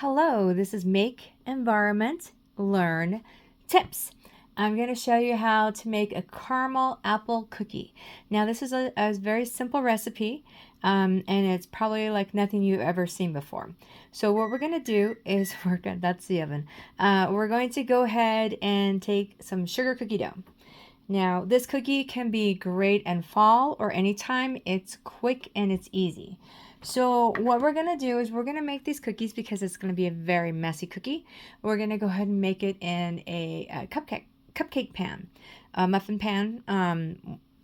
Hello, this is Make Environment Learn Tips. I'm going to show you how to make a caramel apple cookie. Now this is a very simple recipe and it's probably like nothing you've ever seen before. So what we're going to do is, that's the oven. We're going to go ahead and take some sugar cookie dough. Now this cookie can be great in fall or anytime. It's quick and it's easy. So what we're going to do is we're going to make these cookies because it's going to be a very messy cookie. We're going to go ahead and make it in a cupcake pan, a muffin pan.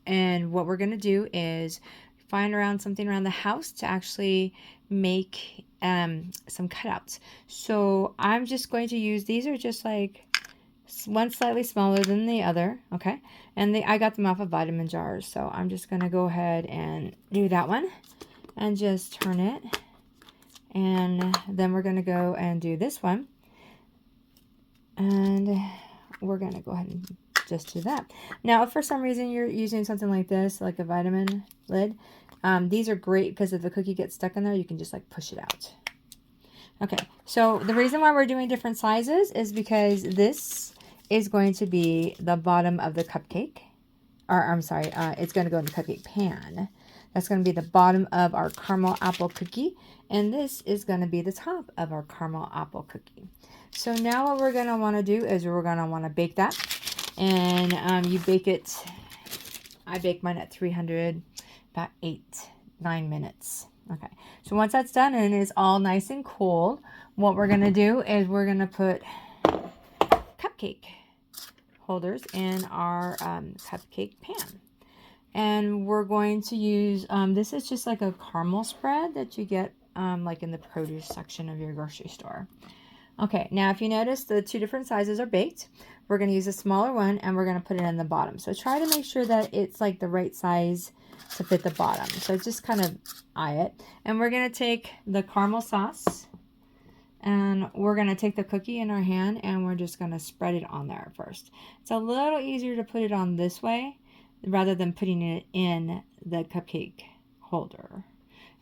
And what we're going to do is find something around the house to actually make some cutouts. So I'm just going to use, these are just like one slightly smaller than the other, okay? And I got them off of vitamin jars. So I'm just going to go ahead and do that one. And just turn it, and then we're going to go and do this one, and we're going to go ahead and just do that. Now if for some reason you're using something like this, like a vitamin lid, these are great because if the cookie gets stuck in there, you can just like push it out. Okay, so the reason why we're doing different sizes is because this is going to be the bottom of the cupcake, or I'm sorry, it's going to go in the cupcake pan. That's going to be the bottom of our caramel apple cookie. And this is going to be the top of our caramel apple cookie. So now what we're going to want to do is we're going to want to bake that. And you bake it, I bake mine at 300, about 8-9 minutes. Okay, so once that's done and it's all nice and cold, what we're going to do is we're going to put cupcake holders in our cupcake pan. And we're going to use, this is just like a caramel spread that you get like in the produce section of your grocery store. Okay, now if you notice the two different sizes are baked, we're going to use a smaller one and we're going to put it in the bottom. So try to make sure that it's like the right size to fit the bottom. So just kind of eye it. And we're going to take the caramel sauce and we're going to take the cookie in our hand and we're just going to spread it on there first. It's a little easier to put it on this way rather than putting it in the cupcake holder.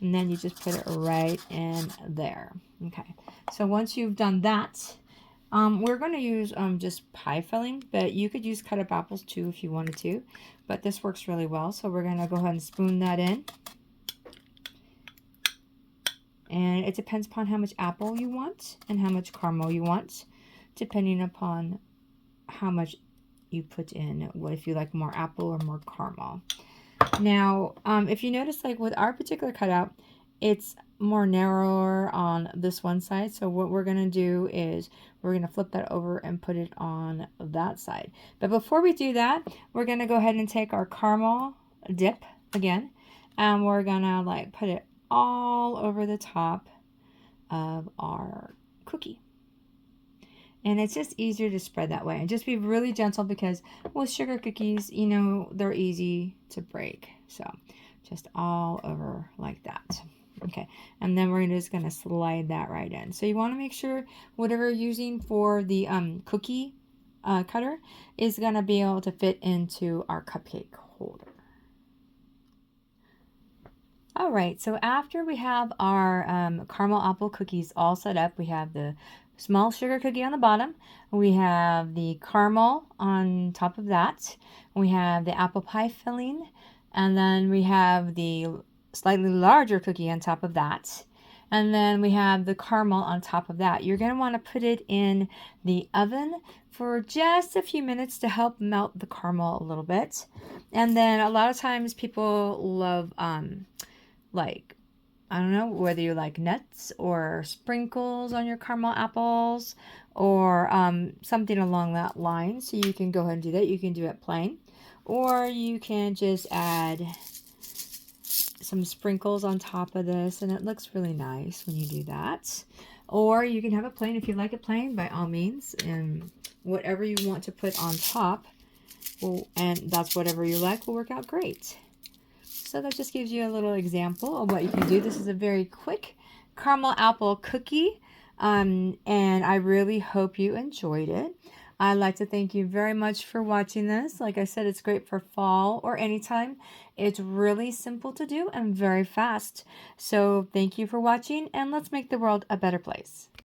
And then you just put it right in there. Okay, so once you've done that, we're going to use just pie filling, but you could use cut up apples too if you wanted to, but this works really well. So we're going to go ahead and spoon that in. And it depends upon how much apple you want and how much caramel you want, depending upon how much you put in, what if you like more apple or more caramel. Now if you notice, like with our particular cutout, it's more narrower on this one side. So what we're going to do is we're going to flip that over and put it on that side. But before we do that, we're going to go ahead and take our caramel dip again, and we're going to like put it all over the top of our cookie. And it's just easier to spread that way. And just be really gentle because with sugar cookies, you know, they're easy to break. So just all over like that. Okay, and then we're just going to slide that right in. So you want to make sure whatever you're using for the cookie cutter is going to be able to fit into our cupcake holder. All right, so after we have our caramel apple cookies all set up, we have the small sugar cookie on the bottom, we have the caramel on top of that, we have the apple pie filling, and then we have the slightly larger cookie on top of that, and then we have the caramel on top of that. You're going to want to put it in the oven for just a few minutes to help melt the caramel a little bit. And then a lot of times people love like, I don't know, whether you like nuts or sprinkles on your caramel apples or something along that line. So you can go ahead and do that. You can do it plain, or you can just add some sprinkles on top of this, and it looks really nice when you do that. Or you can have it plain if you like it plain, by all means, and whatever you want to put on top, and that's whatever you like, will work out great. So that just gives you a little example of what you can do. This is a very quick caramel apple cookie, and I really hope you enjoyed it. I'd like to thank you very much for watching this. Like I said, it's great for fall or anytime. It's really simple to do and very fast. So thank you for watching, and let's make the world a better place.